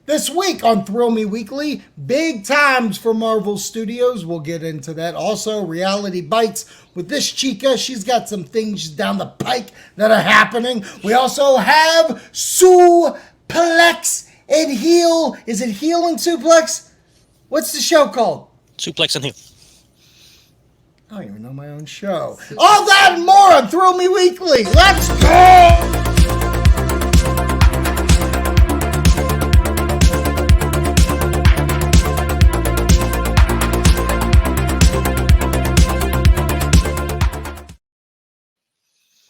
This week on Thrill Me Weekly, big times for Marvel Studios. We'll get into that. Also, Reality Bites with this chica. She's got some things down the pike that are happening. We also have Suplex and Heel. Is it Heel and Suplex? What's the show called? Suplex and Heel. I don't even know my own show. All that and more on Thrill Me Weekly. Let's go!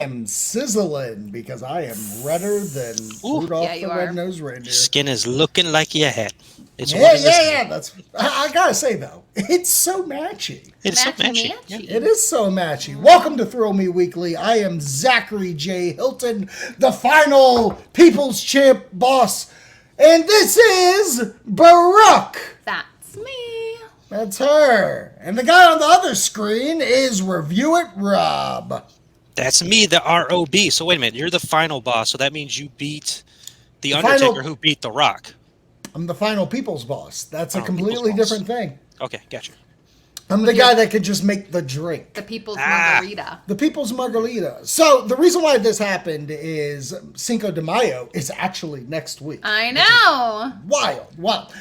I'm sizzling because I am redder than Rudolph the Red-Nosed Reindeer. Skin is looking like your head. It's yeah. That's I gotta say though, it's so matchy. It's so matchy. It is so matchy. Welcome to Thrill Me Weekly. I am Zachary J. Hilton, the final People's Champ boss, and this is Baruch. That's me. That's her. And the guy on the other screen is Review It Rob. That's me, the ROB. So wait a minute, you're the final boss, so that means you beat the Undertaker who beat The Rock. I'm the final people's boss. That's a completely different thing. Okay, gotcha. I'm the guy that could just make the drink. The people's margarita. The people's margarita. So the reason why this happened is Cinco de Mayo is actually next week. I know. Wild.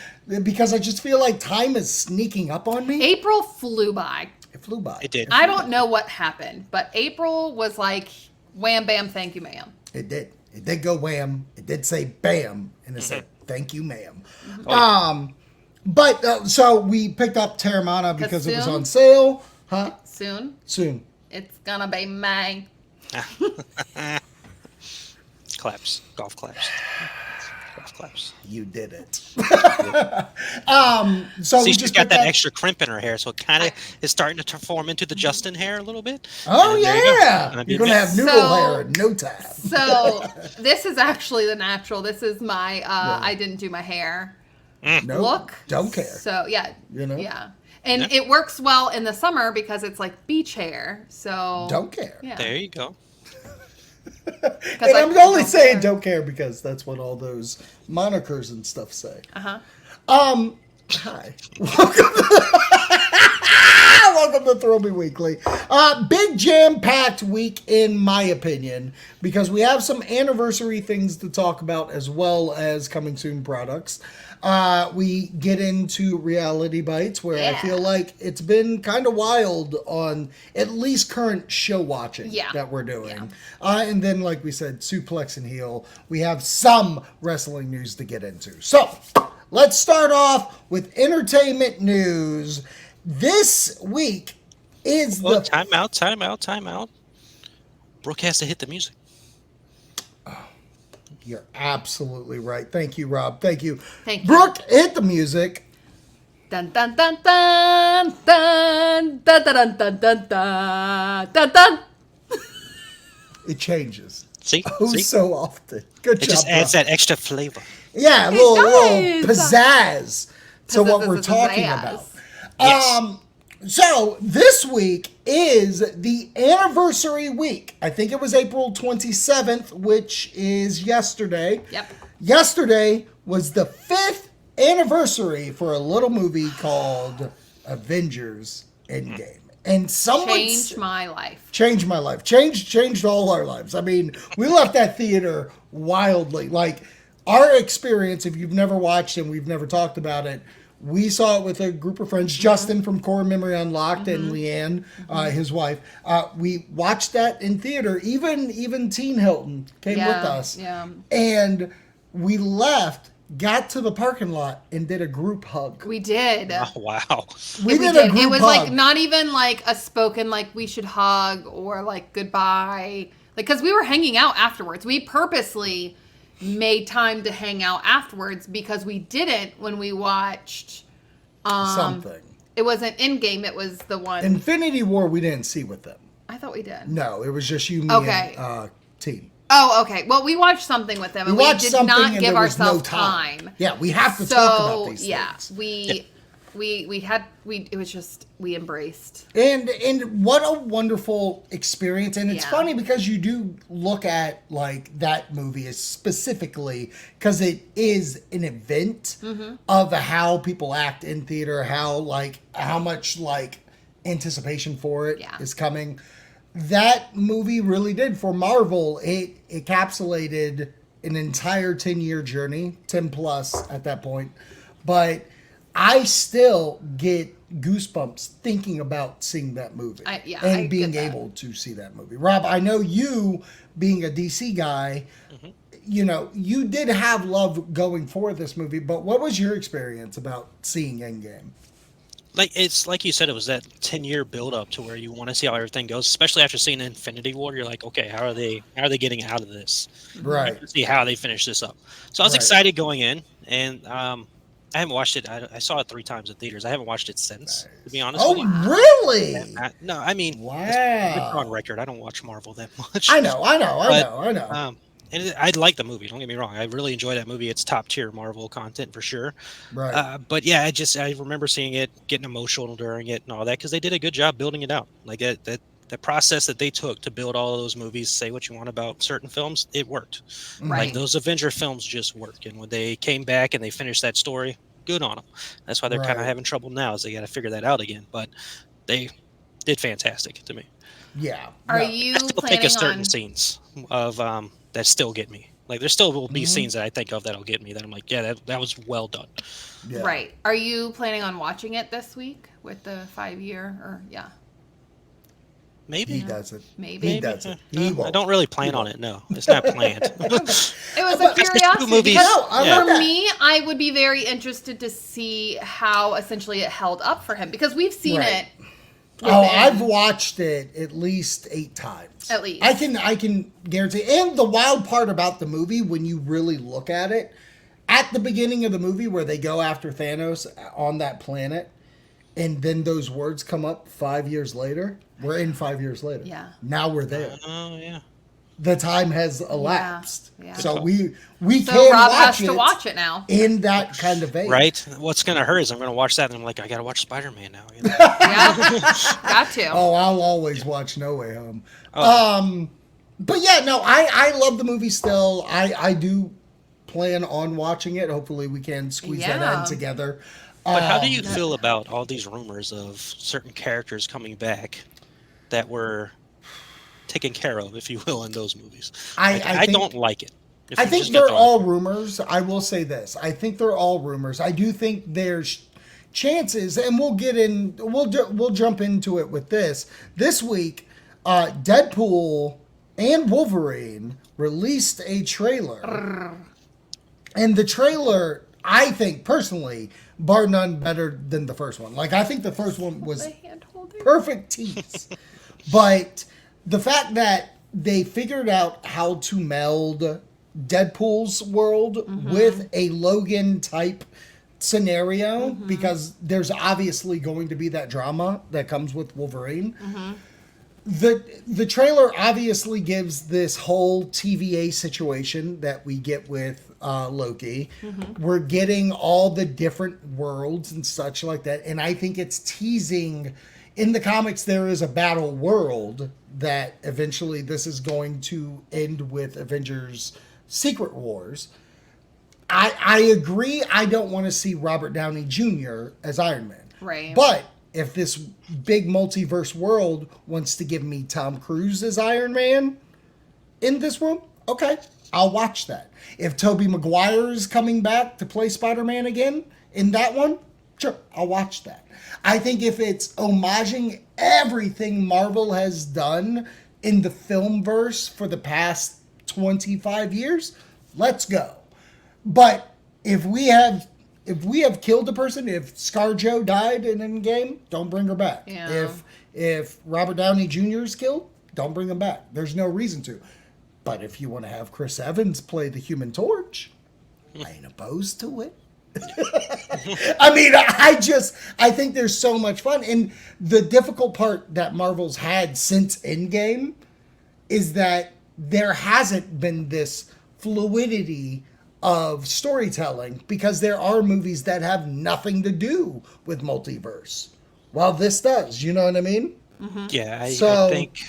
Because I just feel like time is sneaking up on me. April flew by. It flew by. It did. I don't know what happened, but April was like, wham, bam, thank you, ma'am. It did. It did go wham. It did say bam. And it said, thank you, ma'am. So we picked up Terramana because it was on sale. Huh? Soon. It's gonna be May. Claps. Golf claps. You did it. So see, we she's just got that extra crimp in her hair, so it kind of is starting to transform into the Justin hair a little bit. Oh, yeah. You're going to have noodle hair in no time. So this is actually the natural. This is my, I didn't do my hair look. Don't care. So, yeah. Yeah. And it works well in the summer because it's like beach hair. So. Don't care. Yeah. There you go. And I'm only saying don't care because that's what all those monikers and stuff say. Uh-huh. Hi. Welcome to Thrill Me Weekly. Big jam-packed week in my opinion because we have some anniversary things to talk about as well as coming soon products. We get into Reality Bites where I feel like it's been kind of wild on at least current show watching that we're doing. And then, like we said, Suplex and Heel. We have some wrestling news to get into. So, let's start off with entertainment news. This week is Time out. Brooke has to hit the music. You're absolutely right. Thank you, Rob. Thank you. Brooke, hit the music. Dun dun dun dun dun dun dun dun dun dun dun dun. It changes. See? So often. Good job. It just adds that extra flavor. Yeah, a little pizzazz to what we're talking about. Yes. So this week is the anniversary week. I think it was April 27th, which is yesterday. Yep. Yesterday was the 5th anniversary for a little movie called Avengers Endgame. And someone changed my life. Changed my life. Changed all our lives. I mean, we left that theater wildly. Like, our experience, if you've never watched and we've never talked about it, we saw it with a group of friends, Justin from Core Memory Unlocked and Leanne, his wife. We watched that in theater. Even Teen Hilton came with us. Yeah. And we left, got to the parking lot, and did a group hug. We did. Oh, wow. We did a group hug. It was like not even like a spoken like we should hug or like goodbye. Like, because we were hanging out afterwards. We purposely made time to hang out afterwards because we didn't when we watched something. It wasn't Endgame, it was the one Infinity War we didn't see with them. I thought we did. No, it was just you, me, and team. Oh, okay. Well, we watched something with them and we did not give ourselves time. Yeah, we have to talk about these things. We it was just, we embraced. And what a wonderful experience. And it's Yeah. funny because you do look at like that movie as specifically because it is an event of how people act in theater, how much like anticipation for it is coming. That movie really did for Marvel. It encapsulated an entire 10-year journey, 10 plus at that point. But I still get goosebumps thinking about seeing that movie and being able to see that movie. Rob, I know you being a DC guy, you know, you did have love going for this movie, but what was your experience about seeing Endgame? Like it's like you said, it was that 10-year build up to where you want to see how everything goes, especially after seeing Infinity War. You're like, okay, how are they getting out of this? Right. To see how they finish this up. So I was excited going in, and I haven't watched it. I saw it 3 times in theaters. I haven't watched it since, to be honest. Oh, with you. really? No, I mean, wow. on record, I don't watch Marvel that much. I know. And I like the movie. Don't get me wrong. I really enjoy that movie. It's top tier Marvel content for sure. Right. But yeah, I remember seeing it, getting emotional during it, and all that because they did a good job building it out. Like that process that they took to build all of those movies. Say what you want about certain films, it worked. Right. Like those Avenger films just work. And when they came back and they finished that story, good on them. That's why they're kind of having trouble now, is they got to figure that out again. But they did fantastic to me. Yeah. Are you I still planning think of certain on scenes of that still get me. Like there still will be scenes that I think of that'll get me that I'm like, yeah, that was well done. Yeah. Right. Are you planning on watching it this week with the 5-year or Maybe He does it. Maybe. He does it. He I won't. don't really plan on it. No, it's not planned. It was a curiosity movies. because I love for that. me, I would be very interested to see how essentially it held up for him because we've seen Right. it. Oh, within- I've watched it at least 8 times. At least. I can guarantee. And the wild part about the movie, when you really look at it, at the beginning of the movie where they go after Thanos on that planet, and then those words come up 5 years later. We're in 5 years later. Yeah. Now we're there. Oh yeah. The time has elapsed. Yeah. So we So can Rob watch has it to watch it now. in that kind of vein. Right. What's gonna hurt is I'm gonna watch that and I'm like, I gotta watch Spider-Man now. You know? Yeah. Got to. Oh, I'll always watch No Way Home. Oh. But yeah, no, I love the movie still. I do plan on watching it. Hopefully we can squeeze that Yeah. in together. But how do you feel about all these rumors of certain characters coming back that were taken care of, if you will, in those movies? I think- don't like it. If I you think just they're got the- all rumors. I will say this. I think they're all rumors. I do think there's chances, and we'll get in. We'll jump into it with this. This week, Deadpool and Wolverine released a trailer, and the trailer, I think personally, bar none, better than the first one. Like I think the first one was The hand holding. perfect tease. But the fact that they figured out how to meld Deadpool's world with a Logan type scenario, because there's obviously going to be that drama that comes with Wolverine. The trailer obviously gives this whole TVA situation that we get with Loki. We're getting all the different worlds and such like that. And I think it's teasing. In the comics, there is a battle world that eventually this is going to end with Avengers Secret Wars. I agree. I don't want to see Robert Downey Jr. as Iron Man. Right. But if this big multiverse world wants to give me Tom Cruise as Iron Man in this room, okay, I'll watch that. If Tobey Maguire is coming back to play Spider-Man again in that one, sure, I'll watch that. I think if it's homaging everything Marvel has done in the film verse for the past 25 years, let's go. But if we have killed a person, if ScarJo died in Endgame, don't bring her back. Yeah. If Robert Downey Jr. is killed, don't bring him back. There's no reason to. But if you want to have Chris Evans play the Human Torch, I ain't opposed to it. I mean, I think there's so much fun. And the difficult part that Marvel's had since Endgame is that there hasn't been this fluidity of storytelling because there are movies that have nothing to do with multiverse. Well, this does. You know what I mean? Yeah, I So- think,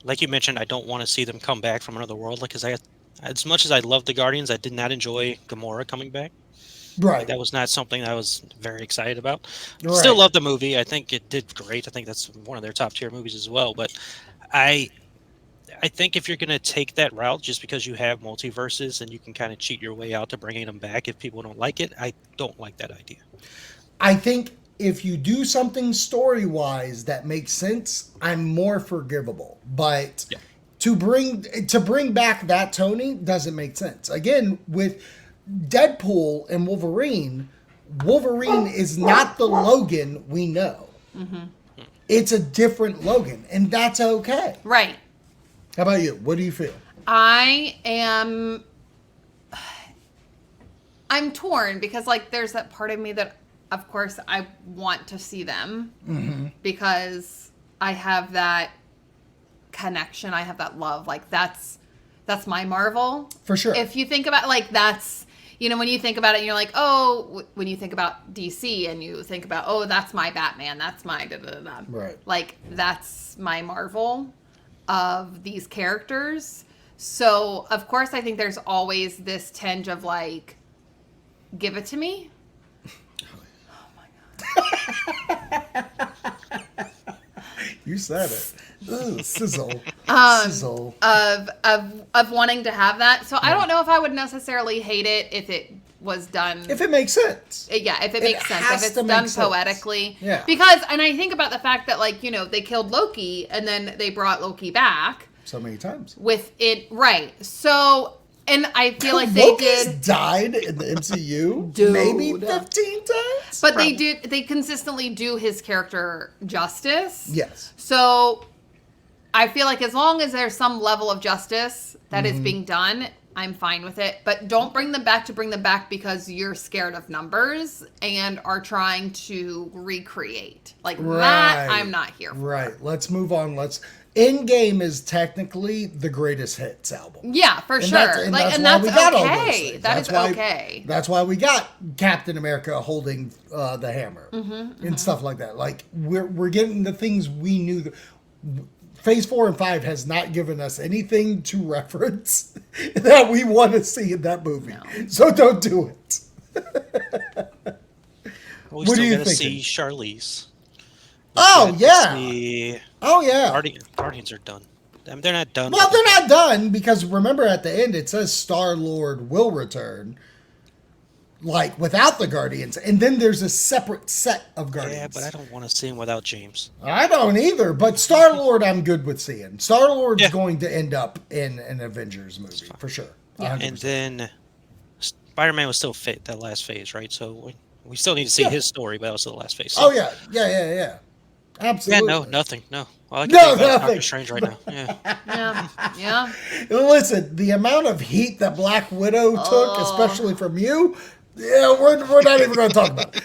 like you mentioned, I don't want to see them come back from another world. Because as much as I love the Guardians, I did not enjoy Gamora coming back. Right. That was not something I was very excited about. Right. Still love the movie. I think it did great. I think that's one of their top tier movies as well. But I think if you're going to take that route just because you have multiverses and you can kind of cheat your way out to bringing them back if people don't like it, I don't like that idea. I think if you do something story-wise that makes sense, I'm more forgivable. But Yeah. to bring back that Tony doesn't make sense. Again, with Deadpool and Wolverine is not the Logan we know. It's a different Logan, and that's okay. Right. How about you? What do you feel? I'm torn because like there's that part of me that of course I want to see them because I have that connection, I have that love. Like that's my Marvel. For sure. If you think about like that's when you think about it and you're like, oh, when you think about DC and you think about, oh, that's my Batman, that's my da da da. Right. Like that's my Marvel of these characters. So, of course, I think there's always this tinge of like, give it to me. You said it. Ugh, sizzle. Sizzle. Of wanting to have that. So, I don't know if I would necessarily hate it if it was done. If it makes sense. Yeah, if it makes sense. has If it's to make done sense. poetically. Yeah. Because, and I think about the fact that, like, they killed Loki and then they brought Loki back So many times. with it. Right. So, and I feel like they Loki's did. died in the MCU Dude. maybe 15 times. But they consistently do his character justice. Yes. So I feel like as long as there's some level of justice that is being done, I'm fine with it. But don't bring them back because you're scared of numbers and are trying to recreate. Like that, I'm not here for. Right. Let's move on. Endgame is technically the greatest hits album. Yeah, for And sure. that's And why that's we got all those okay. things. That is okay. That's why we got Captain America holding the hammer and stuff like that. Like we're getting the things we knew. Phase 4 and 5 has not given us anything to reference that we want to see in that movie. No. So don't do it. We What still are you got to see thinking? Charlize. Oh, yeah. Oh, yeah. Guardians are done. I mean, they're not done. Well, they're not done because remember at the end it says Star-Lord will return, like without the Guardians, and then there's a separate set of Guardians. Yeah, but I don't want to see him without James. I don't either, but Star-Lord I'm good with seeing. Star-Lord's Yeah. going to end up in an Avengers movie for sure. 100%. And then Spider-Man was still fit that last phase, right? So we still need to see his story, but that was the last phase. So, Oh yeah. Absolutely. Yeah, nothing. No. All I can No, think about is nothing. Doctor Strange right now. Yeah. Yeah. Listen, the amount of heat that Black Widow took, Oh. especially from you, yeah, we're not even going to talk about it.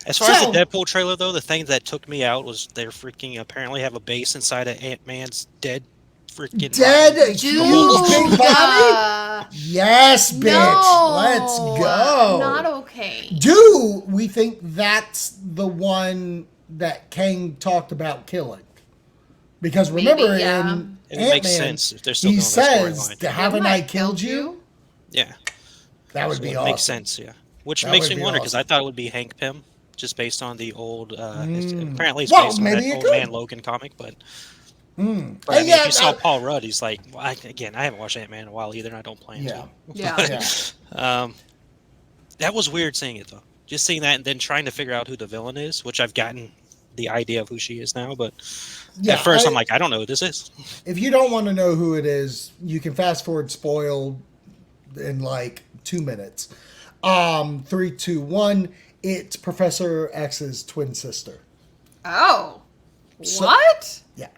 As far as the Deadpool trailer, though, the thing that took me out was they're freaking apparently have a base inside of Ant-Man's dead freaking Dead, body. huge, big body? Yes, bitch. No, Let's go. Not okay. Do we think that's the one that Kang talked about killing? Because remember Maybe, yeah. in It would make Ant-Man, sense if they're still he doing that says, storyline. haven't I killed you? Yeah. That would So be it awesome. makes sense, yeah. Which That makes would me be wonder because awesome. I thought it would be Hank Pym, just based on the old. Apparently, it's Well, based on maybe that it old could. Man Logan comic, but. But I mean, yeah, if you saw Paul Rudd, he's like, well, I haven't watched Ant-Man in a while either, and I don't plan Yeah. to. Yeah. Yeah. That was weird seeing it though. Just seeing that and then trying to figure out who the villain is, which I've gotten the idea of who she is now, but Yeah, at first I'm like, I don't know who this is. If you don't want to know who it is, you can fast forward spoil in like 2 minutes. 3, 2, 1. It's Professor X's twin sister. Oh. So- What? Yeah.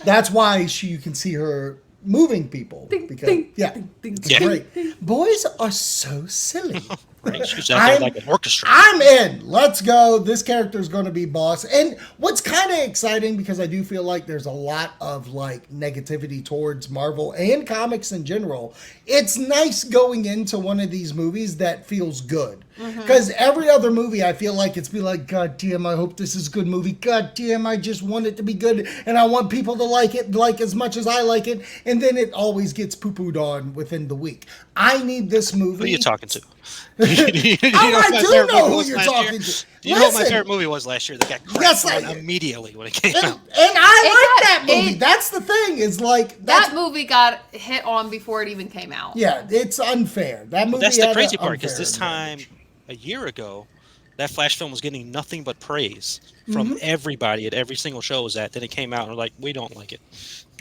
That's why you can see her moving people. Ding, Because ding, yeah, ding, ding, it's Yeah. great. Boys are so silly. Right? She's out there I'm- like an orchestra. I'm in. Let's go. This character is going to be boss. And what's kind of exciting, because I do feel like there's a lot of like negativity towards Marvel and comics in general. It's nice going into one of these movies that feels good. Because every other movie, I feel like it's be like, God damn, I hope this is a good movie. God damn, I just want it to be good. And I want people to like it like as much as I like it. And then it always gets poo-pooed on within the week. I need this movie. Who are you talking to? I do know who you're talking to. Do you know what my Listen. favorite movie was last year? That got cracked Yes, on I- immediately when it came And out. I like that got- movie. That's the thing. Is like That movie got hit on before it even came out. yeah, it's unfair. That movie. That's the had crazy an part, because unfair this time, advantage. a year ago, that Flash film was getting nothing but praise from everybody at every single show it was at. Then it came out and we're like, we don't like it.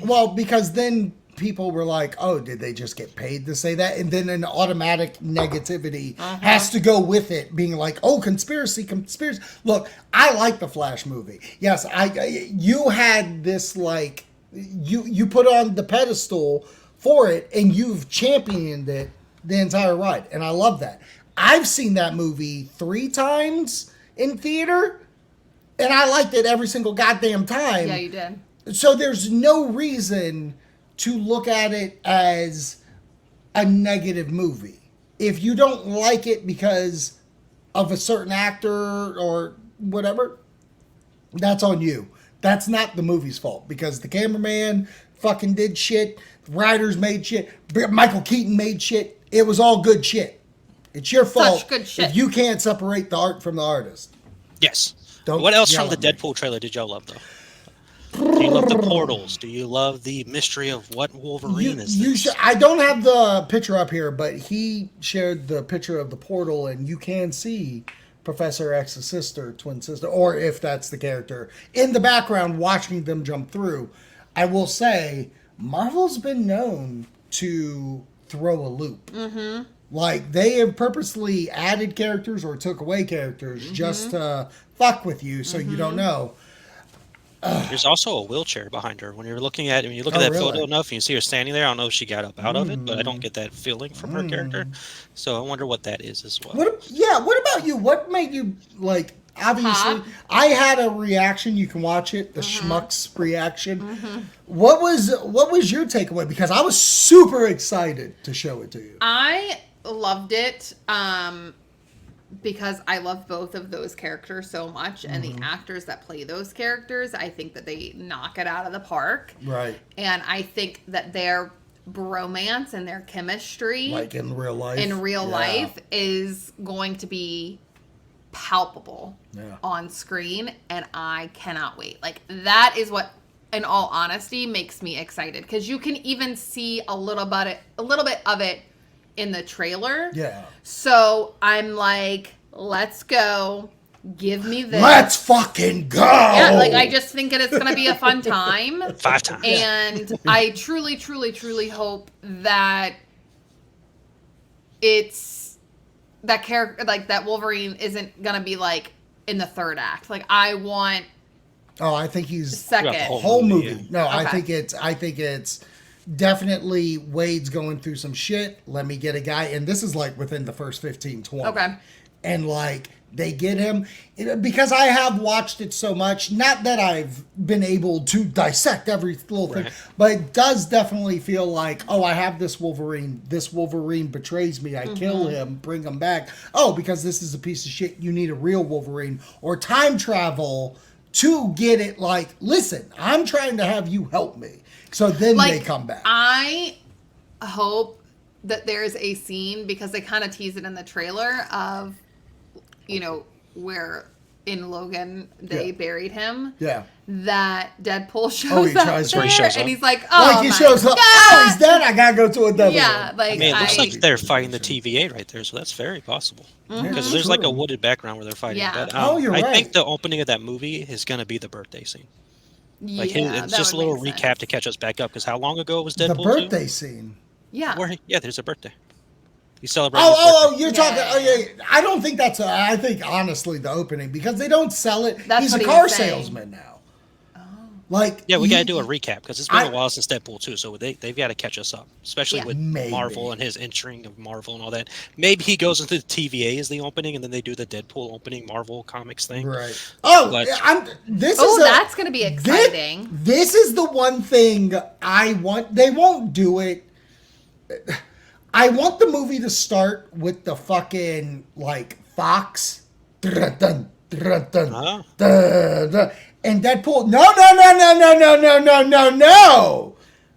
Well, because then people were like, "Oh, did they just get paid to say that?" And then an automatic negativity has to go with it, being like, "Oh, conspiracy, conspiracy." Look, I like the Flash movie. Yes, you had this like you put on the pedestal for it, and you've championed it the entire ride, and I love that. I've seen that movie 3 times in theater, and I liked it every single goddamn time. Yeah, you did. So there's no reason to look at it as a negative movie. If you don't like it because of a certain actor or whatever, that's on you. That's not the movie's fault, because the cameraman fucking did shit, the writers made shit, Michael Keaton made shit. It was all good shit. It's your fault good shit. if you can't separate the art from the artist. Yes. Don't What else yell from the at me. Deadpool trailer did y'all love, though? Do you love the portals? Do you love the mystery of what Wolverine is? This? I don't have the picture up here, but he shared the picture of the portal, and you can see Professor X's sister, twin sister, or if that's the character, in the background watching them jump through. I will say, Marvel's been known to throw a loop. Mm-hmm. Like, they have purposely added characters or took away characters just to fuck with you so you don't know. There's also a wheelchair behind her. When you look at that really? photo enough, and you see her standing there. I don't know if she got up out of it, but I don't get that feeling from her character. So I wonder what that is as well. What about you? What made you, like, obviously, I had a reaction. You can watch it, the Schmucks reaction. What was your takeaway? Because I was super excited to show it to you. I loved it because I love both of those characters so much, and the actors that play those characters, I think that they knock it out of the park. Right. And I think that their bromance and their chemistry, Like in real life. life, is going to be palpable Yeah. on screen, and I cannot wait. Like, that is what, in all honesty, makes me excited, because you can even see a little bit of it in the trailer. Yeah. So I'm like, let's go. Give me this. Let's fucking go. Yeah, like, I just think that it's going to be a fun time. 5 times. And I truly, truly, truly hope that it's that character, like, that Wolverine isn't going to be, like, in the 3rd act. Like, I want Oh, I think he's second. The whole movie. Yeah. No, I Okay. think it's definitely Wade's going through some shit. Let me get a guy, and this is like within the first 15, 20. Okay. And like they get him because I have watched it so much. Not that I've been able to dissect every little thing, Right. but it does definitely feel like, oh, I have this Wolverine. This Wolverine betrays me. I kill him, bring him back. Oh, because this is a piece of shit. You need a real Wolverine or time travel to get it. Like, listen, I'm trying to have you help me. So then they come back. I hope that there's a scene, because they kind of tease it in the trailer, of, you know, where in Logan they Yeah. buried him. Yeah. That Deadpool shows he up tries to- there, He shows and up. he's like, "Oh Like he my shows up. God. Oh, he's dead. I gotta go to another Yeah, one. like, I mean, it looks I- like they're fighting the TVA right there, so that's very possible. Because there's like a wooded background where they're fighting. Yeah. But, Oh, you're I right. think the opening of that movie is going to be the birthday scene. Like, Yeah, it's that just a would little make recap sense. to catch us back up. Because how long ago was The Deadpool 2? birthday scene. Yeah. Yeah, there's a birthday. He's celebrating. his Oh, birthday. you're talking. Oh, yeah. I don't think that's. I think honestly, the opening, because they don't sell it. That's He's what a he car was saying. salesman now. Like, Yeah, we got to do a recap because it's been a while since Deadpool 2, so they've got to catch us up, especially with Marvel and his entering of Marvel and all that. Maybe he goes into the TVA as the opening, and then they do the Deadpool opening Marvel comics thing. Right. Oh, but, that's going to be exciting. This is the one thing I want. They won't do it. I want the movie to start with the fucking, like, Fox. Dun, dun, dun, dun, dun, dun, and Deadpool, no.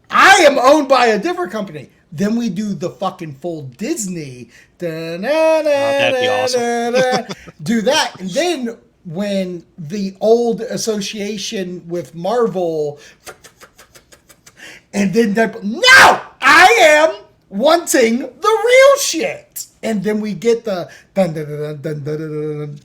I am owned by a different company. Then we do the fucking full Disney. That'd be awesome. Do that. And then when the old association with Marvel, and then Deadpool, no! I am wanting the real shit. And then we get the dun dun dun dun dun dun dun.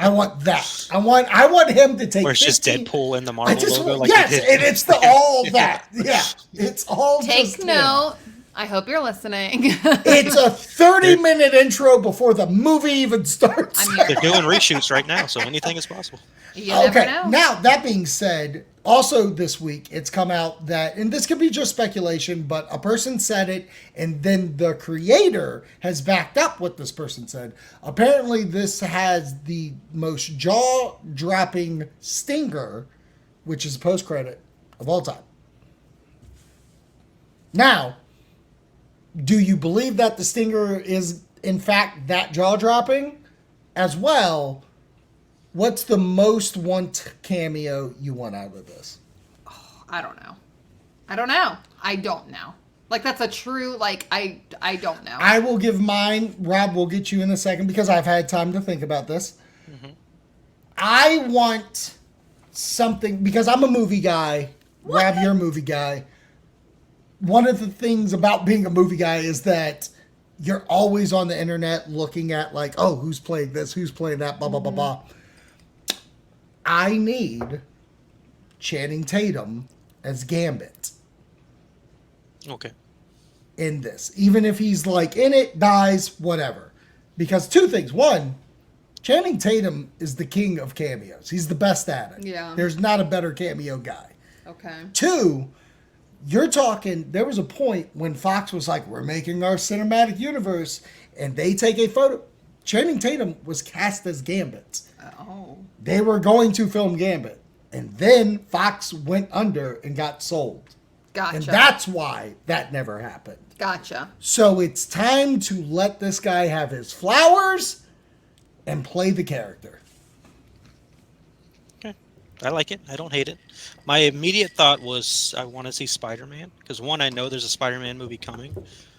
I want that. I want him to take. Where it's just Deadpool and the Marvel logo. Like yes, and it's the all that. Yeah, it's all. Take note. I hope you're listening. It's a 30-minute intro before the movie even starts. They're doing reshoots right now, so anything is possible. You never know. Now that being said, also this week it's come out that, and this could be just speculation, but a person said it, and then the creator has backed up what this person said. Apparently, this has the most jaw-dropping stinger, which is post-credit of all time. Now, do you believe that the stinger is in fact that jaw-dropping? As well, what's the most cameo you want out of this? Oh, I don't know. I don't know. Like, that's a true, like, I don't know. I will give mine. Rob will get you in a second because I've had time to think about this. Mm-hmm. I want something, because I'm a movie guy. What? Rob, you're a movie guy. One of the things about being a movie guy is that you're always on the internet looking at, like, oh, who's playing this, who's playing that, blah, blah, blah, blah. I need Channing Tatum as Gambit. Okay. In this. Even if he's, like, in it, dies, whatever. Because two things. One, Channing Tatum is the king of cameos. He's the best at it. Yeah. There's not a better cameo guy. Okay. Two, you're talking, there was a point when Fox was like, we're making our cinematic universe, and they take a photo. Channing Tatum was cast as Gambit. Oh. They were going to film Gambit. And then Fox went under and got sold. Gotcha. And that's why that never happened. Gotcha. So it's time to let this guy have his flowers and play the character. I like it. I don't hate it. My immediate thought was I want to see Spider-Man because, one, I know there's a Spider-Man movie coming.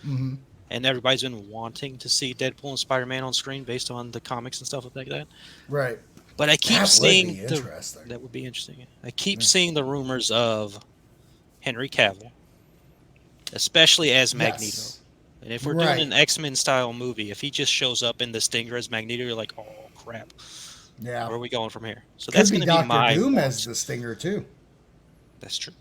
Mm-hmm. And everybody's been wanting to see Deadpool and Spider-Man on screen based on the comics and stuff like that. Right. But I keep seeing that would be interesting. I keep seeing the rumors of Henry Cavill, especially as Magneto. Yes. And if we're doing an X-Men style movie, if he just shows up in the Stinger as Magneto, you're like, oh crap. Yeah. Where are we going from here? So that's going to be my Doom as the Stinger too. That's true.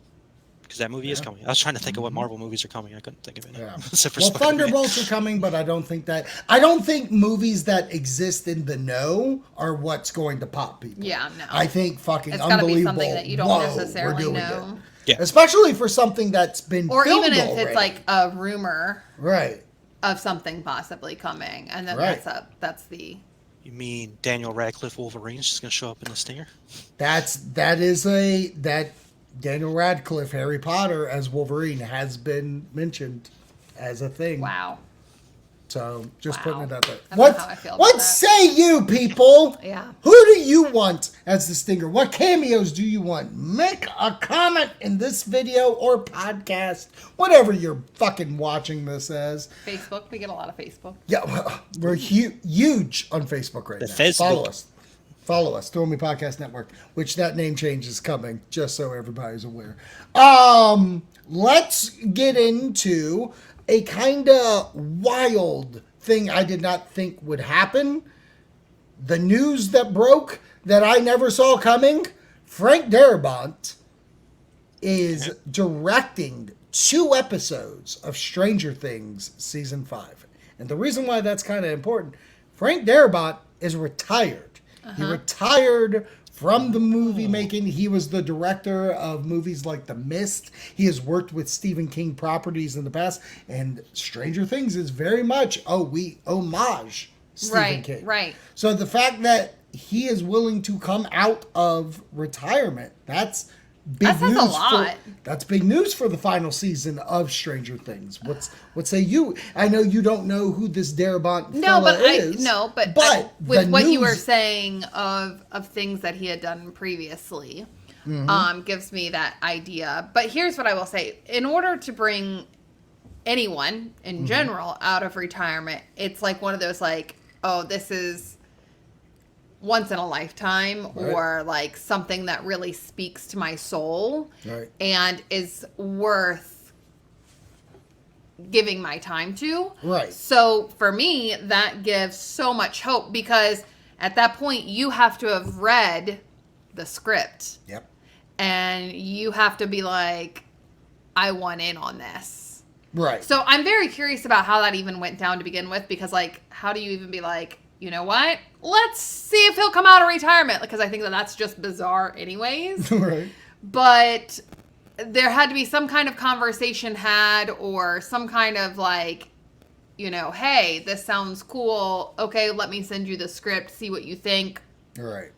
Because that movie is coming. I was trying to think of what Marvel movies are coming. I couldn't think of it. Yeah. Well, Thunderbolts are coming, but I don't think movies that exist in the know are what's going to pop people. Yeah, no. I think fucking it's unbelievable. It's got to be something that you don't necessarily know. Yeah. Especially for something that's been or filmed even if already. It's like a rumor. Right. Of something possibly coming, and then that's the. You mean Daniel Radcliffe Wolverine's just going to show up in the Stinger? That Daniel Radcliffe Harry Potter as Wolverine has been mentioned as a thing. Wow. So just putting it out there. What say you people? Yeah. Who do you want as the Stinger? What cameos do you want? Make a comment in this video or podcast, whatever you're fucking watching this as. Facebook. We get a lot of Facebook. Yeah, well, we're huge on Facebook right now. Facebook. Follow us, Throw Me Podcast Network, which that name change is coming, just so everybody's aware. Let's get into a kind of wild thing I did not think would happen. The news that broke that I never saw coming. Frank Darabont is directing 2 episodes of Stranger Things Season 5. And the reason why that's kind of important, Frank Darabont is retired. He retired from the movie making. He was the director of movies like The Mist. He has worked with Stephen King properties in the past, and Stranger Things is very much, we homage Stephen King. Right. So the fact that he is willing to come out of retirement, that's big That says news. a lot. That's big news for the final season of Stranger Things. What say you? I know you don't know who this Darabont fella is. But with what you were saying of things that he had done previously, gives me that idea. But here's what I will say: in order to bring anyone in general out of retirement, it's like one of those this is once in a lifetime, or like something that really speaks to my soul, and is worth giving my time to. Right. So for me, that gives so much hope, because at that point you have to have read the script. Yep. And you have to be like, I want in on this. Right. So I'm very curious about how that even went down to begin with, because how do you even be like, you know what? Let's see if he'll come out of retirement, because I think that's just bizarre anyways. Right. But there had to be some kind of conversation had, or some kind of hey, this sounds cool. Okay, let me send you the script, see what you think. Right.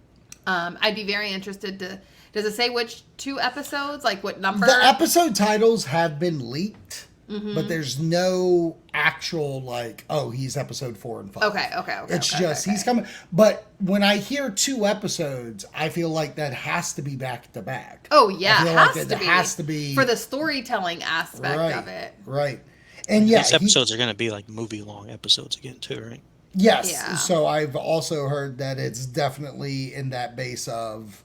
I'd be very interested does it say which 2 episodes? Like what number? The episode titles have been leaked. But there's no actual he's episode 4 and 5. Okay. It's just he's coming. But when I hear 2 episodes, I feel like that has to be back to back. Oh yeah, it has to be for the storytelling aspect of it. Right. And these episodes are going to be like movie long episodes again too, right? Yes. Yeah. So I've also heard that it's definitely in that base of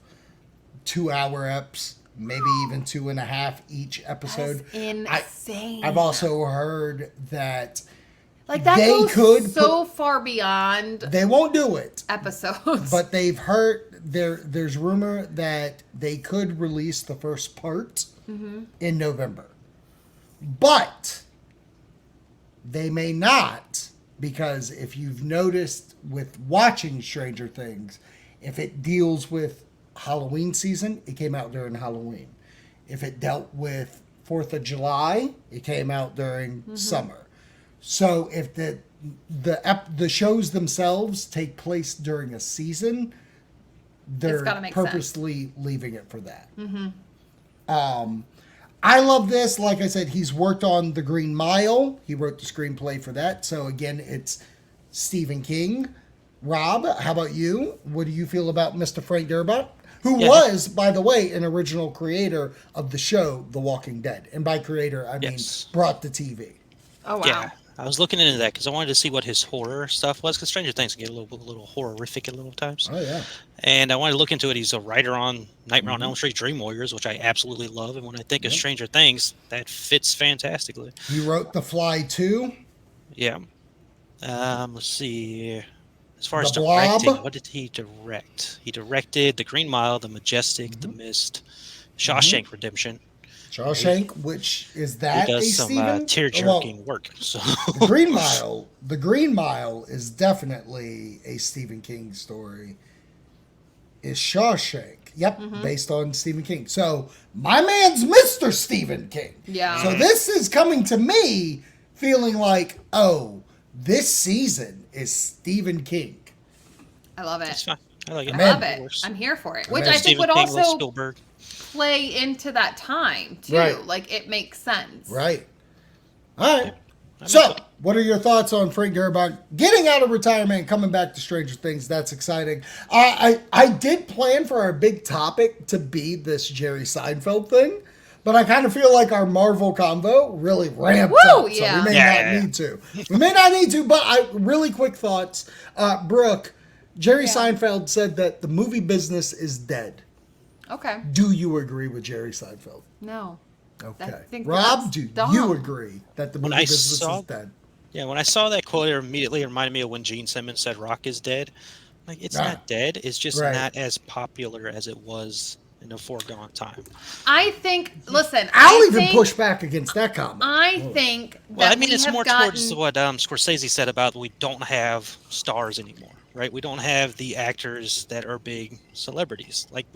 2-hour eps. Maybe even 2.5 each episode. That's insane. I've also heard that that they goes so far beyond. They won't do it episodes, but they've heard there's rumor that they could release the first part in November, but they may not, because if you've noticed with watching Stranger Things, if it deals with Halloween season, it came out during Halloween. If it dealt with 4th of July, it came out during summer. So if the shows themselves take place during a season, they're purposely leaving it for that. I love this. Like I said, he's worked on The Green Mile. He wrote the screenplay for that. So again, it's Stephen King. Rob, how about you? What do you feel about Mr. Frank Darabont? Who was, by the way, an original creator of the show The Walking Dead. And by creator, I mean brought to TV. Oh, wow. Yeah, I was looking into that because I wanted to see what his horror stuff was, because Stranger Things can get a little horrific at little times. Oh, yeah. And I wanted to look into it. He's a writer on Nightmare on Elm Street, Dream Warriors, which I absolutely love. And when I think of Stranger Things, that fits fantastically. He wrote The Fly 2. Yeah. Let's see. As far The as directing, Blob. what did he direct? He directed The Green Mile, The Majestic, The Mist, Shawshank Redemption. Shawshank, which is that he does a some Stephen? tear-jerking work. So The Green Mile is definitely a Stephen King story. Is Shawshank. Yep, based on Stephen King. So my man's Mr. Stephen King. Yeah. So this is coming to me feeling like, this season is Stephen King. I love it. That's fine. I like it. I love it. I'm here for it. Which I think Stephen would King, also Spielberg. play into that time, too. Right. Like, it makes sense. Right. All right. So, what are your thoughts on Frank Darabont getting out of retirement and coming back to Stranger Things? That's exciting. I did plan for our big topic to be this Jerry Seinfeld thing, but I kind of feel like our Marvel convo really ramped up, yeah. so we may not need to. We may not need to, but really quick thoughts. Brooke, Jerry Seinfeld said that the movie business is dead. Okay. Do you agree with Jerry Seinfeld? No. Okay. Rob, do you agree that the movie business is dead? Yeah, when I saw that quote, it immediately reminded me of when Gene Simmons said rock is dead. Like, it's not dead. It's just not as popular as it was in a foregone time. I think, listen, I'll even push back against that comment. I think Well, I mean, it's more towards what Scorsese said about we don't have stars anymore. right? We don't have the actors that are big celebrities. Like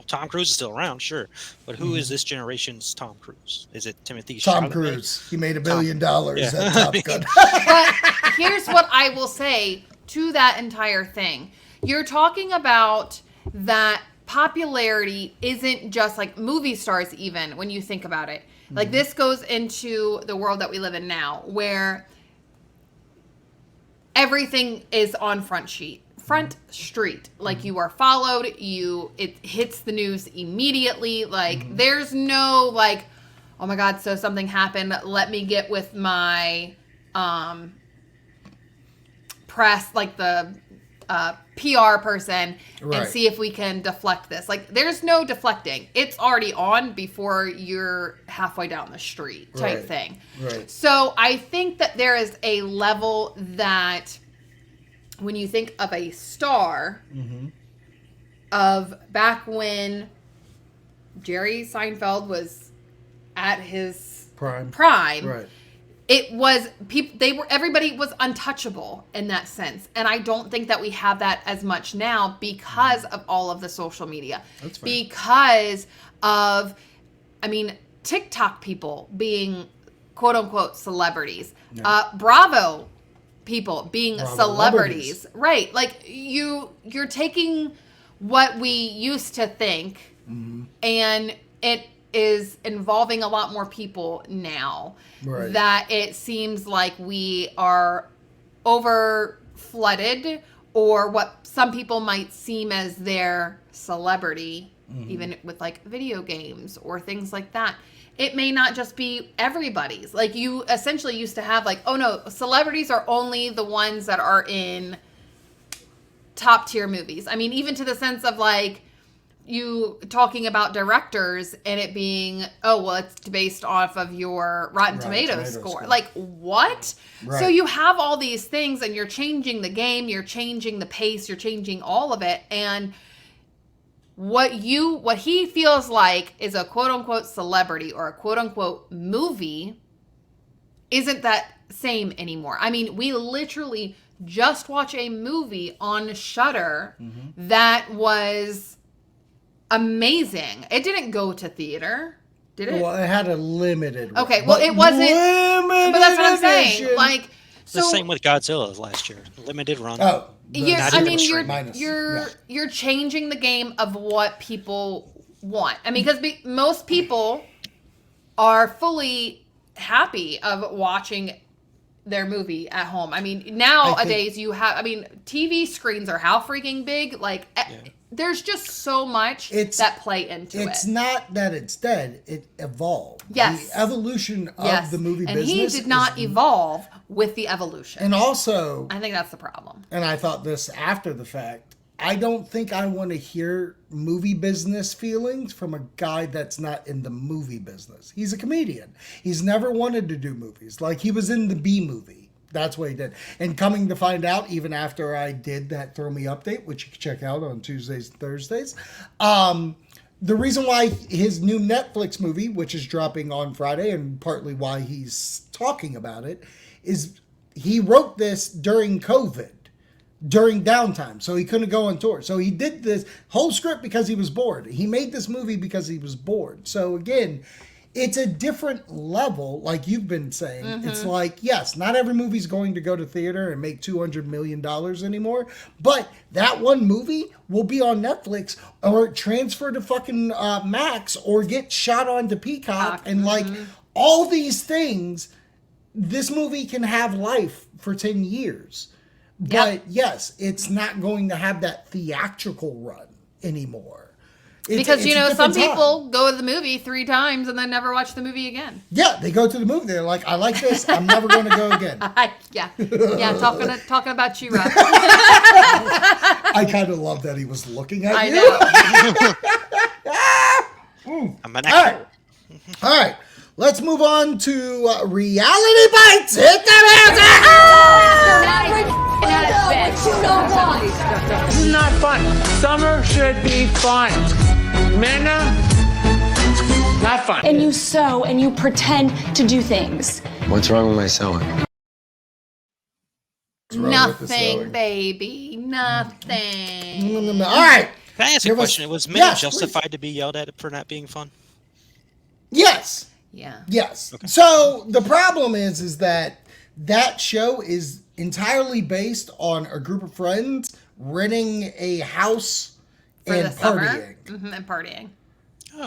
Tom Cruise is still around, sure, but who is this generation's Tom Cruise? Is it Timothy Tom Chalamet? Cruise. He made $1 billion at Top Gun. But here's what I will say to that entire thing. You're talking about that popularity isn't just like movie stars, even when you think about it. Like this goes into the world that we live in now, where everything is on front street. Like you are followed, it hits the news immediately. Like there's no like, oh my God, so something happened. Let me get with my press, like the PR person, and see if we can deflect this. Like there's no deflecting. It's already on before you're halfway down the street type thing. Right. So I think that there is a level that when you think of a star of back when Jerry Seinfeld was at his prime. Right. It was everybody was untouchable in that sense. And I don't think that we have that as much now because of all of the social media. That's fair. Because of, TikTok people being quote unquote celebrities. Yeah. Bravo people being Bravo celebrities. Right. Like you're taking what we used to think and it is involving a lot more people now that it seems like we are over flooded, or what some people might seem as their celebrity, even with like video games or things like that. It may not just be everybody's. Like you essentially used to have like, oh no, celebrities are only the ones that are in top tier movies. Even to the sense of like, you talking about directors and it being, oh, well, it's based off of your Rotten Tomatoes score. Like, what? Right. So you have all these things and you're changing the game, you're changing the pace, you're changing all of it. And what he feels like is a quote unquote celebrity or a quote unquote movie isn't that same anymore. We literally just watched a movie on Shudder that was amazing. It didn't go to theater, did it? Well, it had a limited run. Okay, well, it wasn't. But that's what I'm saying. Like, the same with Godzilla last year, limited run. Oh, you're changing the game of what people want. Because most people are fully happy of watching their movie at home. Nowadays you have. TV screens are how freaking big. Like. Yeah. There's just so much that play into it. It's not that it's dead. It evolved. Yes. The evolution of the movie business. And he did not evolve with the evolution. And also... I think that's the problem. And I thought this after the fact. I don't think I want to hear movie business feelings from a guy that's not in the movie business. He's a comedian. He's never wanted to do movies. Like, he was in the B movie. That's what he did. And coming to find out, even after I did that Throw Me update, which you can check out on Tuesdays and Thursdays, the reason why his new Netflix movie, which is dropping on Friday, and partly why he's talking about it, is he wrote this during COVID, during downtime. So he couldn't go on tour. So he did this whole script because he was bored. He made this movie because he was bored. So again... It's a different level, like you've been saying. It's like, yes, not every movie's going to go to theater and make $200 million anymore, but that one movie will be on Netflix or transfer to fucking Max or get shot onto Peacock. And like all these things, this movie can have life for 10 years. But yes, it's not going to have that theatrical run anymore. Because, some people go to the movie 3 times and then never watch the movie again. Yeah, they go to the movie. They're like, I like this. I'm never going to go again. Talking about you, Rob. I kind of love that he was looking at you. I know. I'm an actor. All right. Let's move on to Reality Bites. Hit the This is not fun. Summer should be fun. Minna, not fun. And you sew and you pretend to do things. What's wrong with my sewing? wrong with the Nothing, spelling? baby. Nothing. All right. Can I ask Give a us- question? Was Minnie Yes, justified to be yelled at for not being fun? Yes. Yeah. Yes. So the problem is that show is entirely based on a group of friends renting a house For and the summer. partying. And partying.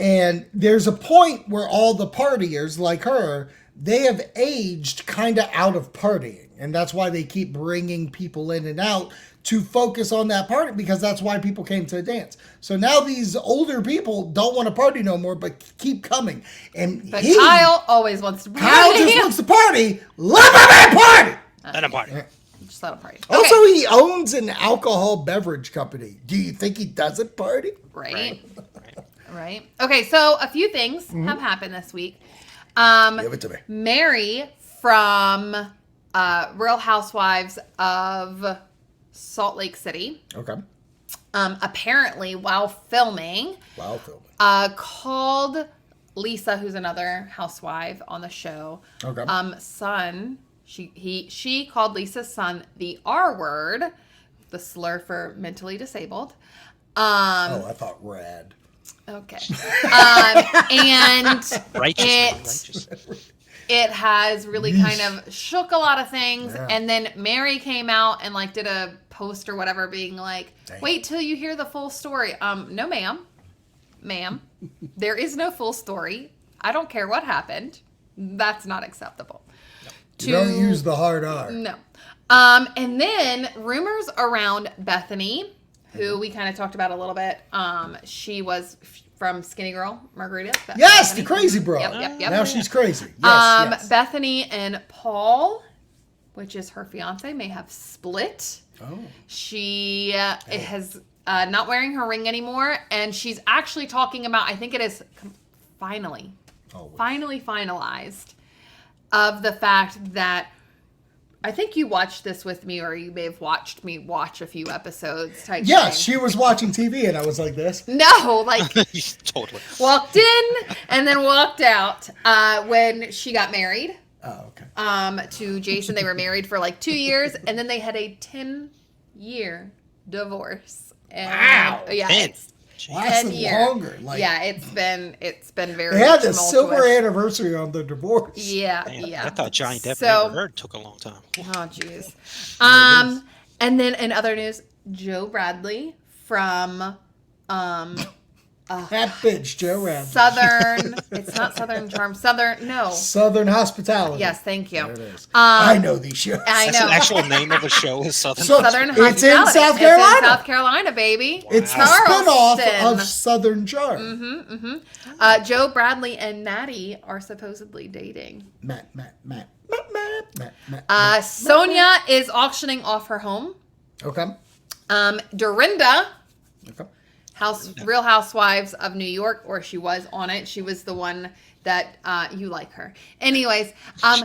And there's a point where all the partiers like her, they have aged kind of out of partying. And that's why they keep bringing people in and out to focus on that party, because that's why people came to the dance. So now these older people don't want to party no more, but keep coming. And But Kyle always wants to party. Kyle just wants to party. Let him party. Let him party. Just let him party. Also, Okay. he owns an alcohol beverage company. Do you think he doesn't party? Right. Okay, so a few things have happened this week. Give it to me. Mary from Real Housewives of Salt Lake City, Okay. apparently while filming, Wow, Phil. called Lisa, who's another housewife on the show, Okay. son. She called Lisa's son the R word, the slur for mentally disabled. I thought rad. Okay. And Righteous. it has really kind of shook a lot of things. Yeah. And then Mary came out and like did a post or whatever being like, Dang. wait till you hear the full story. No, ma'am, there is no full story. I don't care what happened. That's not acceptable. You don't use the hard R. No. And then rumors around Bethany, who we kind of talked about a little bit. She was from Skinny Girl Margarita. Yes, Bethany. the crazy bro. Yep. Now she's crazy. Yes. Bethany and Paul, which is her fiance, may have split. Oh. She has not wearing her ring anymore, and she's actually talking about, I think it is finally finalized, of the fact that, I think you watched this with me, or you may have watched me watch a few episodes type Yes, thing. she was watching TV and I was like this. No, like Totally. walked in and then walked out when she got married Oh, okay. to Jason. They were married for like 2 years, and then they had a 10-year divorce. And, Wow. Yeah, 10. it's Lasted 10 years. longer. Like, Yeah, it's been very. they had the tumultuous. silver anniversary on the divorce. Yeah, Man, yeah. I thought Johnny Depp So- Amber Heard took a long time. Oh, jeez. And then in other news, Joe Bradley from That bitch, Joe Radley. Southern. It's not Southern Charm. No. Southern Hospitality. Yes, thank you. There it is. I know these shows. I That's know. the actual name of the show is Southern. Southern It's in Hospitality. South Carolina. It's in South Carolina, baby. It's the Charleston. spinoff of Southern Charm. Joe Bradley and Maddie are supposedly dating. Matt. Sonia is auctioning off her home. Okay. Dorinda, Okay. Real Housewives of New York, or she was on it. She was the one that you like her. Anyways,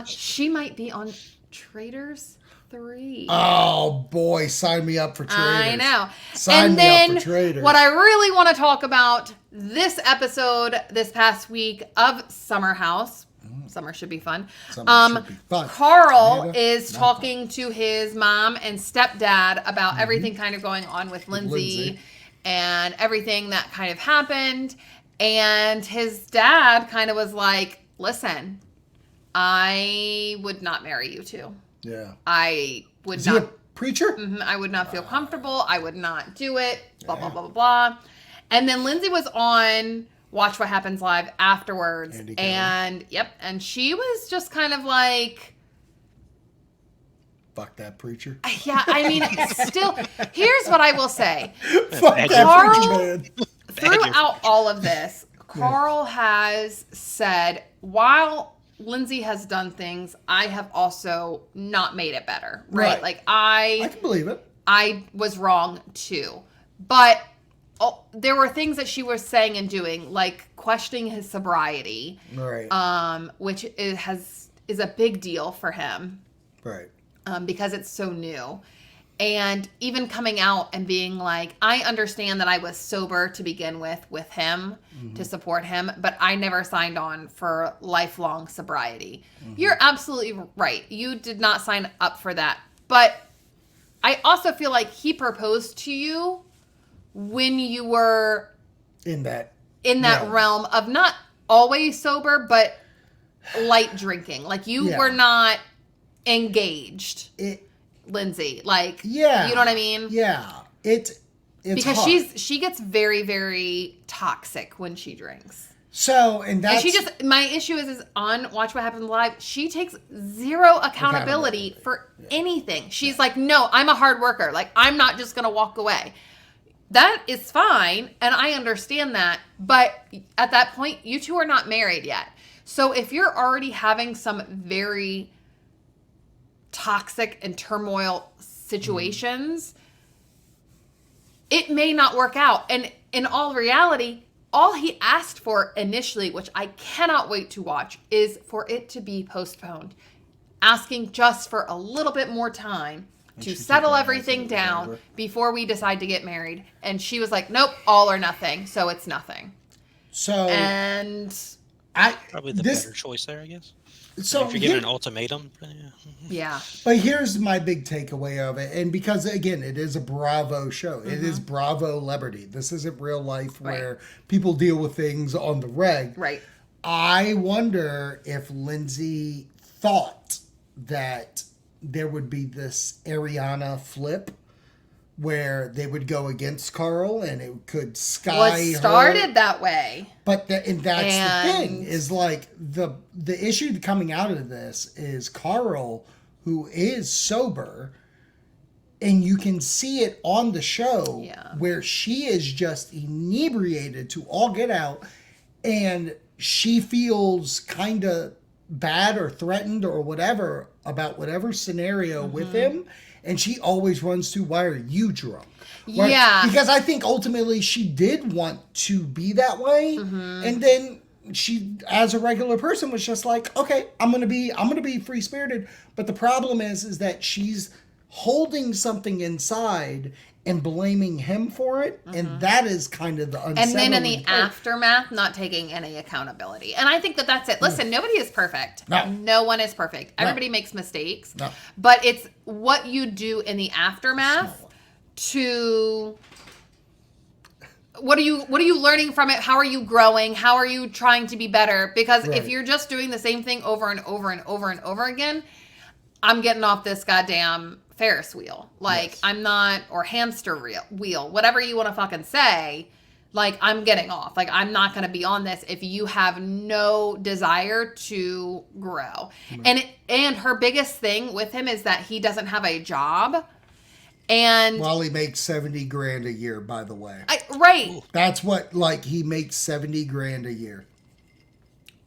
she might be on Traitors 3. Oh boy, sign me up for Traitors. I know. Sign And me then up for Traitors. what I really want to talk about this episode this past week of Summer House. Summer should be fun. Summer should be fun. Carl Amanda, is not talking to his mom and stepdad about everything kind of going on with Lindsay and everything that kind of happened. And his dad kind of was like, listen, I would not marry you two. Yeah. I would Is he not. a preacher? I would not feel comfortable. I would not do it. Blah, blah, blah, blah, blah. And then Lindsay was on Watch What Happens Live afterwards. Andy Cohen. And she was just kind of like, Fuck that preacher. yeah, I mean, still, here's what I will say. Fuck Bad that Carl- preacher, man. Throughout all of this, Carl has said, while Lindsay has done things, I have also not made it better. Right? Right. Like I can believe it. I was wrong too. But there were things that she was saying and doing, like questioning his sobriety, Right. which is a big deal for him Right. because it's so new. And even coming out and being like, I understand that I was sober to begin with him to support him, but I never signed on for lifelong sobriety. You're absolutely right. You did not sign up for that. But I also feel like he proposed to you when you were in that realm of not always sober, but light drinking. Like you were not engaged, Lindsay. Like, you know what I mean? Yeah. It's because hard. she gets very, very toxic when she drinks. So, and she just, my issue is on Watch What Happens Live, she takes zero accountability for anything. She's like, no, I'm a hard worker. Like, I'm not just going to walk away. That is fine, and I understand that. But at that point, you two are not married yet. So if you're already having some very toxic and turmoil situations, it may not work out. And in all reality, all he asked for initially, which I cannot wait to watch, is for it to be postponed. Asking just for a little bit more time to settle everything down before we decide to get married. And she was like, nope, all or nothing. So it's nothing. So, and probably the better choice there, I guess. So if you're giving an ultimatum, yeah. But here's my big takeaway of it, and because again, it is a Bravo show. It is Bravo celebrity. This isn't real life where people deal with things on the reg. Right. I wonder if Lindsay thought that there would be this Ariana flip where they would go against Carl and it could sky it started her. that way. But that's the thing, is like the issue coming out of this is Carl, who is sober, and you can see it on the show where she is just inebriated to all get out, and she feels kind of bad or threatened or whatever about whatever scenario with him. And she always runs to, why are you drunk? Right? Yeah. Because I think ultimately she did want to be that way. And then she, as a regular person, was just like, okay, I'm gonna be free spirited. But the problem is that she's holding something inside and blaming him for it. And that is kind of the unsettling And then in the part. aftermath, not taking any accountability. And I think that that's it. Listen, nobody is perfect. No. No one is perfect. Everybody makes mistakes. No. But it's what you do in the aftermath to... What are you learning from it? How are you growing? How are you trying to be better? Because if you're just doing the same thing over and over and over and over again, I'm getting off this goddamn Ferris wheel. Like, I'm not, or hamster wheel, whatever you want to fucking say. Like, I'm getting off. Like, I'm not going to be on this if you have no desire to grow. And her biggest thing with him is that he doesn't have a job. And while he makes $70,000 a year, by the way. That's what, like, he makes $70,000 a year.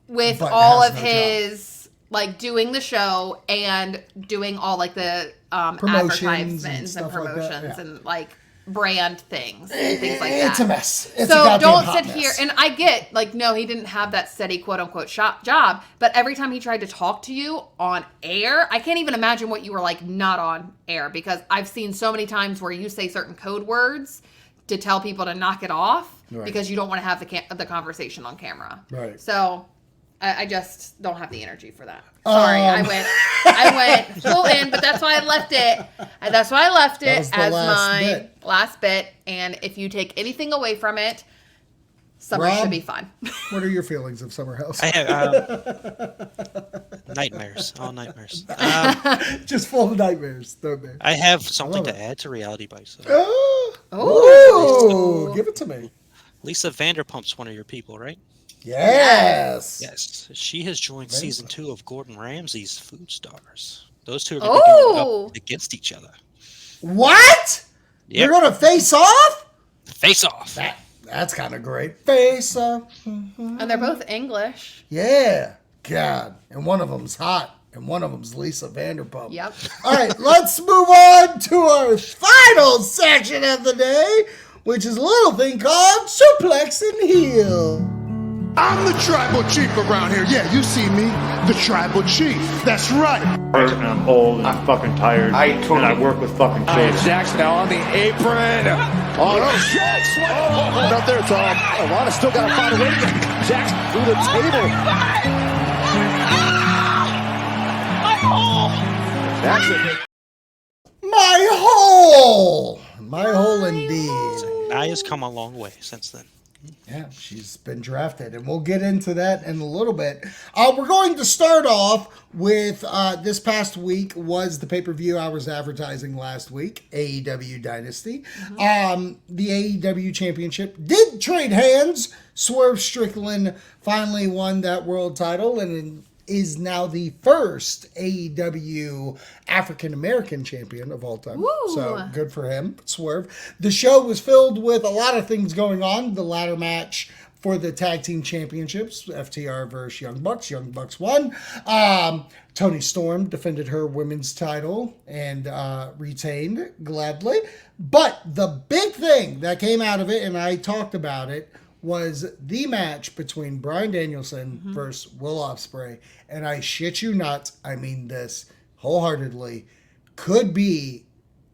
With all of his, like, doing the show and doing all, like, the advertisements and promotions and, like, brand things and things like that. It's a mess. It's so a don't hot sit here, and I get, like, no, he didn't have that steady quote-unquote job, but every time he tried to talk to you on air, I can't even imagine what you were like not on air, because I've seen so many times where you say certain code words to tell people to knock it off because you don't want to have the conversation on camera. Right. So I just don't have the energy for that. Sorry, I went full in, but that's why I left it. That's why I left it as my last bit. And if you take anything away from it, summer should be fun. What are your feelings of Summer House? I have nightmares, all nightmares. Just full of nightmares, don't they? I have something to add to Reality Bites. Oh, give it to me. Lisa Vanderpump's one of your people, right? Yes. Yes. She has joined season 2 of Gordon Ramsay's Food Stars. Those two are going to be going up against each other. What? Yep. They're going to face off? Face off. That's kind of great. Face off. And they're both English. Yeah. God. And one of them's hot. And one of them's Lisa Vanderpump. Yep. All right, let's move on to our final section of the day, which is a little thing called Suplex and Heel. I'm the tribal chief around here. Yeah, you see me, the tribal chief. That's right. I'm old, I'm fucking tired, and I work with fucking kids. Jack's now on the apron. Oh, no. Jack's not there, Tom. Alana still got to find a way to get Jack's through the table. My hole! My hole indeed. Naya's come a long way since then. Yeah, she's been drafted, and we'll get into that in a little bit. We're going to start off with this past week was the pay-per-view I was advertising last week, AEW Dynasty. The AEW Championship did trade hands. Swerve Strickland finally won that world title and is now the first AEW African-American champion of all time. Woo. So good for him, Swerve. The show was filled with a lot of things going on. The ladder match for the tag team championships, FTR versus Young Bucks. Young Bucks won. Toni Storm defended her women's title and retained gladly. But the big thing that came out of it, and I talked about it, was the match between Bryan Danielson versus Will Ospreay. And I shit you not, I mean this wholeheartedly, could be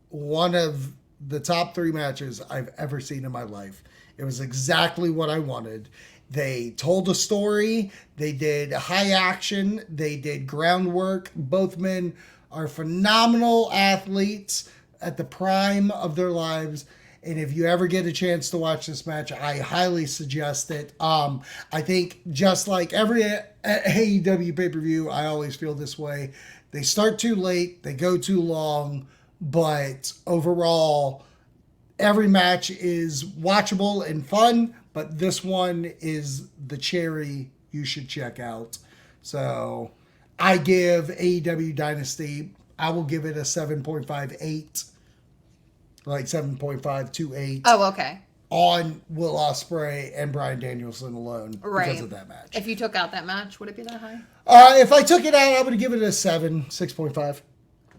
one of the top 3 matches I've ever seen in my life. It was exactly what I wanted. They told a story. They did high action. They did groundwork. Both men are phenomenal athletes at the prime of their lives. And if you ever get a chance to watch this match, I highly suggest it. I think just like every AEW pay-per-view, I always feel this way. They start too late, they go too long, but overall, every match is watchable and fun, but this one is the cherry you should check out. So I give AEW Dynasty, I will give it a 7.58. Like 7.528. Oh, okay. On Will Ospreay and Bryan Danielson alone because of that match. If you took out that match, would it be that high? If I took it out, I would give it a 6.5.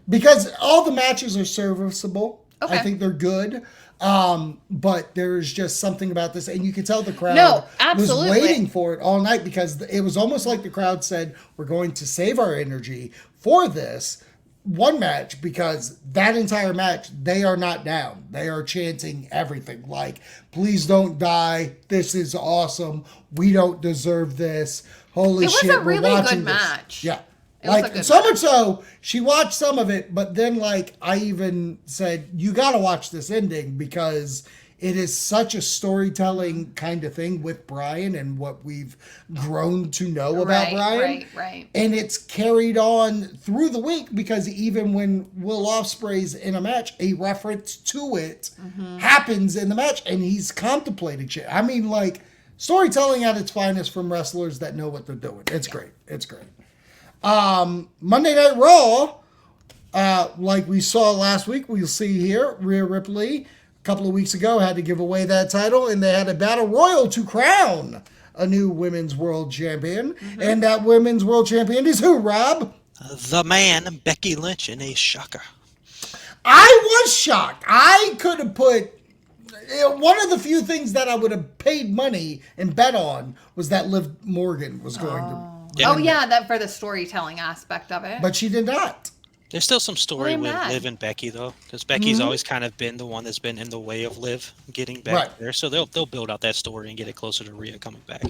Because all the matches are serviceable. Okay. I think they're good. But there's just something about this. And you could tell the crowd was waiting for it all night because it was almost like the crowd said, we're going to save our energy for this one match, because that entire match, they are not down. They are chanting everything like, please don't die. This is awesome. We don't deserve this. Holy shit. It was a really we're watching good this. match. Yeah. It was a Like, good so match. much so, she watched some of it, but then, like, I even said, you got to watch this ending because it is such a storytelling kind of thing with Bryan and what we've grown to know about Bryan. Right. And it's carried on through the week because even when Will Ospreay's in a match, a reference to it happens in the match and he's contemplating shit. I mean, like, storytelling at its finest from wrestlers that know what they're doing. It's great. It's great. Monday Night Raw, like we saw last week, we'll see here, Rhea Ripley, a couple of weeks ago, had to give away that title, and they had a battle royal to crown a new women's world champion. And that women's world champion is who, Rob? The man, Becky Lynch, in a shocker. I was shocked. I could have put... One of the few things that I would have paid money and bet on was that Liv Morgan was going to... Oh, yeah, that for the storytelling aspect of it. But she did not. There's still some story I'm with mad. Liv and Becky, though, because Becky's always kind of been the one that's been in the way of Liv getting back Right. there. So they'll build out that story and get it closer to Rhea coming back.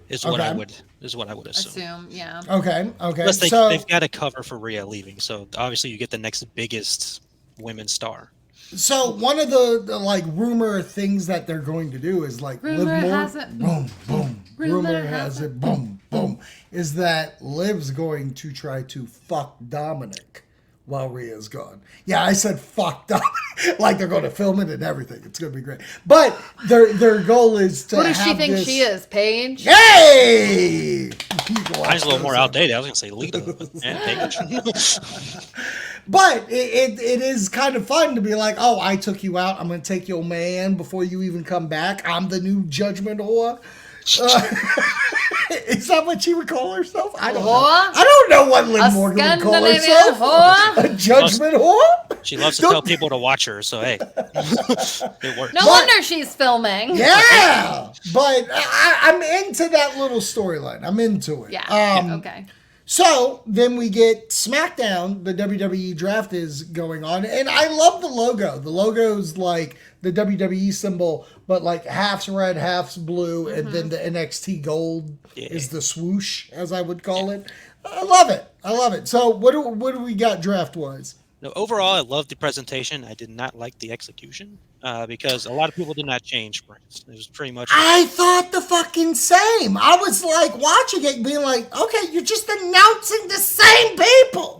Is what I would assume. Assume, yeah. Okay. Plus they've got to cover for Rhea leaving, so obviously you get the next biggest women's star. So one of the like rumor things that they're going to do is like Rumor Liv has it. boom, boom. Rumor has it, boom, boom. Is that Liv's going to try to fuck Dominic while Rhea's gone. Yeah, I said fuck Dominic. Like they're going to film it and everything. It's going to be great. But their goal is to What does she have think this... she is, Paige? Hey! Mine's a little more outdated. I was going to say Lita, but Paige. But it is kind of fun to be like, oh, I took you out. I'm going to take your man before you even come back. I'm the new Judgment whore. Is that what she would call herself? I don't know. Whore? I don't know what Liv A Morgan would call Scandinavian herself. whore? A Judgment whore? She loves to tell people to watch her, so hey, it works. No wonder she's filming. Yeah. But I'm into that little storyline. I'm into it. Yeah. Okay. So then we get SmackDown. The WWE draft is going on, and I love the logo. The logo's like the WWE symbol, but like half's red, half's blue, and then the NXT gold is the swoosh, as I would call it. I love it. I love it. So what do we got draft wise? No, overall, I loved the presentation. I did not like the execution because a lot of people did not change brands. It was pretty much. I thought the fucking same. I was like watching it, being like, okay, you're just announcing the same people.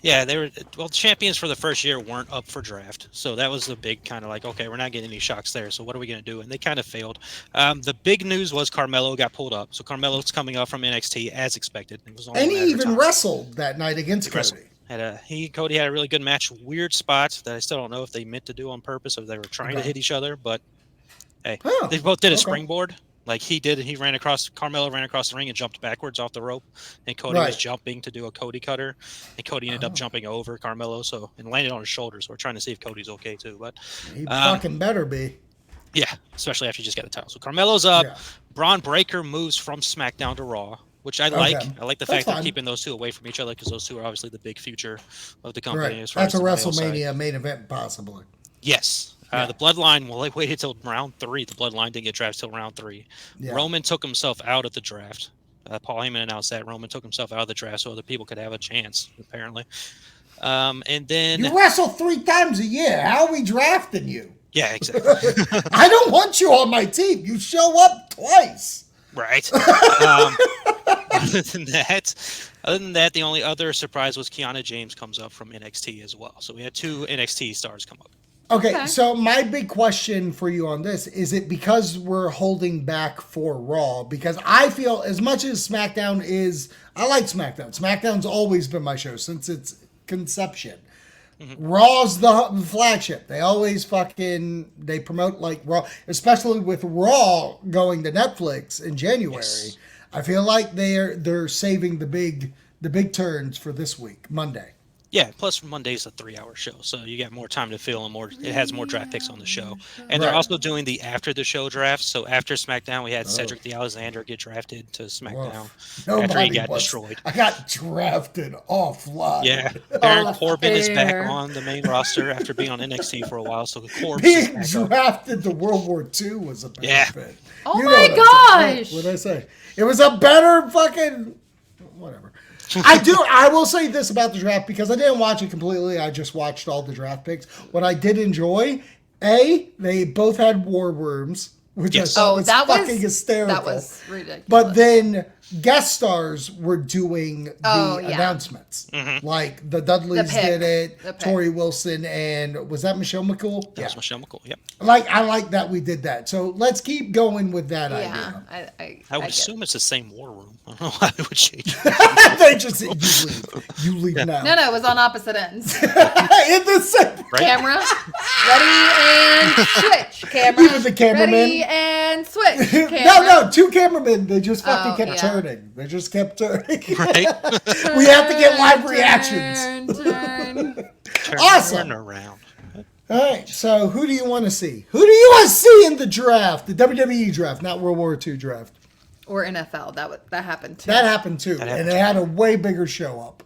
Yeah, they were. Well, champions for the first year weren't up for draft, so that was the big kind of like, okay, we're not getting any shocks there. So what are we going to do? And they kind of failed. The big news was Carmelo got pulled up. So Carmelo's coming up from NXT as expected. It was only And a he matter of even time. wrestled that night against Cody. Cody had a really good match. Weird spots that I still don't know if they meant to do on purpose or they were trying to hit each other. But hey, they both did a springboard. Like Carmelo ran across the ring and jumped backwards off the rope, and Cody was jumping to do a Cody cutter, and Cody ended up jumping over Carmelo, and landed on his shoulders. So we're trying to see if Cody's okay too. But he fucking better be. Yeah, especially after you just got a title. So Carmelo's up. Yeah. Braun Breaker moves from SmackDown to Raw, which I like. I like the fact they're keeping those two away from each other because those two are obviously the big future of the company. Right. That's a WrestleMania main event, possibly. Yes. The Bloodline, well, they waited till round 3. The Bloodline didn't get drafted till round 3. Yeah. Roman took himself out of the draft. Paul Heyman announced that Roman took himself out of the draft so other people could have a chance, apparently. And then you wrestle 3 times a year. How are we drafting you? Yeah, exactly. I don't want you on my team. You show up twice. Right. Other than that, the only other surprise was Kiana James comes up from NXT as well. So we had 2 NXT stars come up. Okay, so my big question for you on this, is it because we're holding back for Raw? Because I feel as much as SmackDown is, I like SmackDown. SmackDown's always been my show since its conception. Mm-hmm. Raw's the flagship. They always they promote like Raw, especially with Raw going to Netflix in January. Yes. I feel like they're saving the big turns for this week, Monday. Yeah, plus Monday's a 3-hour show, so you get more time to fill and it has more draft picks on the show. And they're also doing the after the show drafts. So after SmackDown, we had Cedric the Alexander get drafted to SmackDown after he got destroyed. I got drafted offline. Yeah, Baron Corbin is back on the main roster after being on NXT for a while. So Corbin being drafted to World War II was a benefit. Oh my gosh! What did I say? It was a better fucking whatever. I will say this about the draft because I didn't watch it completely. I just watched all the draft picks. What I did enjoy, they both had war worms, which I thought was fucking hysterical. That was ridiculous. But then guest stars were doing the announcements. Mm-hmm. Like the Dudleys did it, Tori Wilson, and was that Michelle McCool? That was Michelle McCool, yep. I like that we did that. So let's keep going with that idea. I would assume it's the same war room. I don't know why they would change They just you leave now. No, it was on opposite ends. In the same camera, ready and switch. Camera, even the cameraman. Ready and switch. Camera. No, 2 cameramen. They just fucking kept turning. They just kept turning. Right? We have to get live reactions. Turn. Awesome. Around. All right, so who do you want to see? Who do you want to see in the draft? The WWE draft, not World War II draft. Or NFL. That happened too. That happened too. And they had a way bigger show up.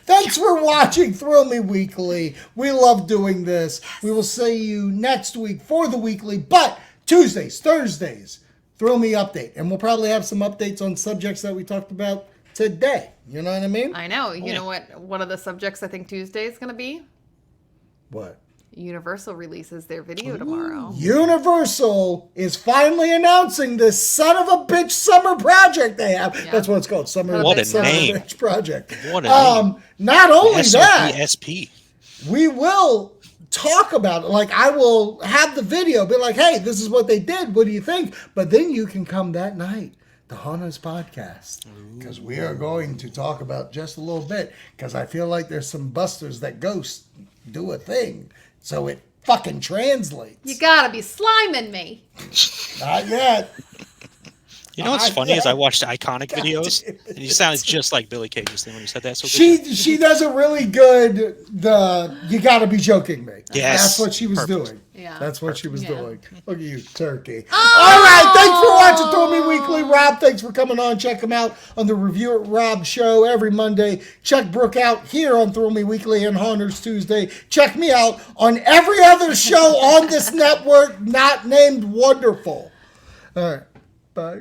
Thanks for watching Thrill Me Weekly. We love doing this. Yes. We will see you next week for the weekly, but Tuesdays, Thursdays, Thrill Me Update. And we'll probably have some updates on subjects that we talked about today. You know what I mean? I know. You know what one of the subjects I think Tuesday is going to be? What? Universal releases their video tomorrow. Universal is finally announcing this son of a bitch summer project they have. Yeah. That's what it's called. Summer Bitch Project. What a name. Not only that, SP. we will talk about it. Like, I will have the video, be like, hey, this is what they did. What do you think? But then you can come that night. The Hana's podcast, because we are going to talk about just a little bit, because I feel like there's some busters that ghost do a thing, so it fucking translates. You gotta be sliming me. Not yet. You know what's funny is I watched Iconic videos, and you sounded just like Billy Kay just then when you said that. So she does a really good, you gotta be joking me. Yes. That's what she was doing. Yeah. That's what she was doing. Look at you, turkey. Oh! All right, thanks for watching Throw Me Weekly. Rob, thanks for coming on. Check him out on the Review It Rob show every Monday. Check Brooke out here on Throw Me Weekly and Honors Tuesday. Check me out on every other show on this network not named Wonderful. All right. Bye.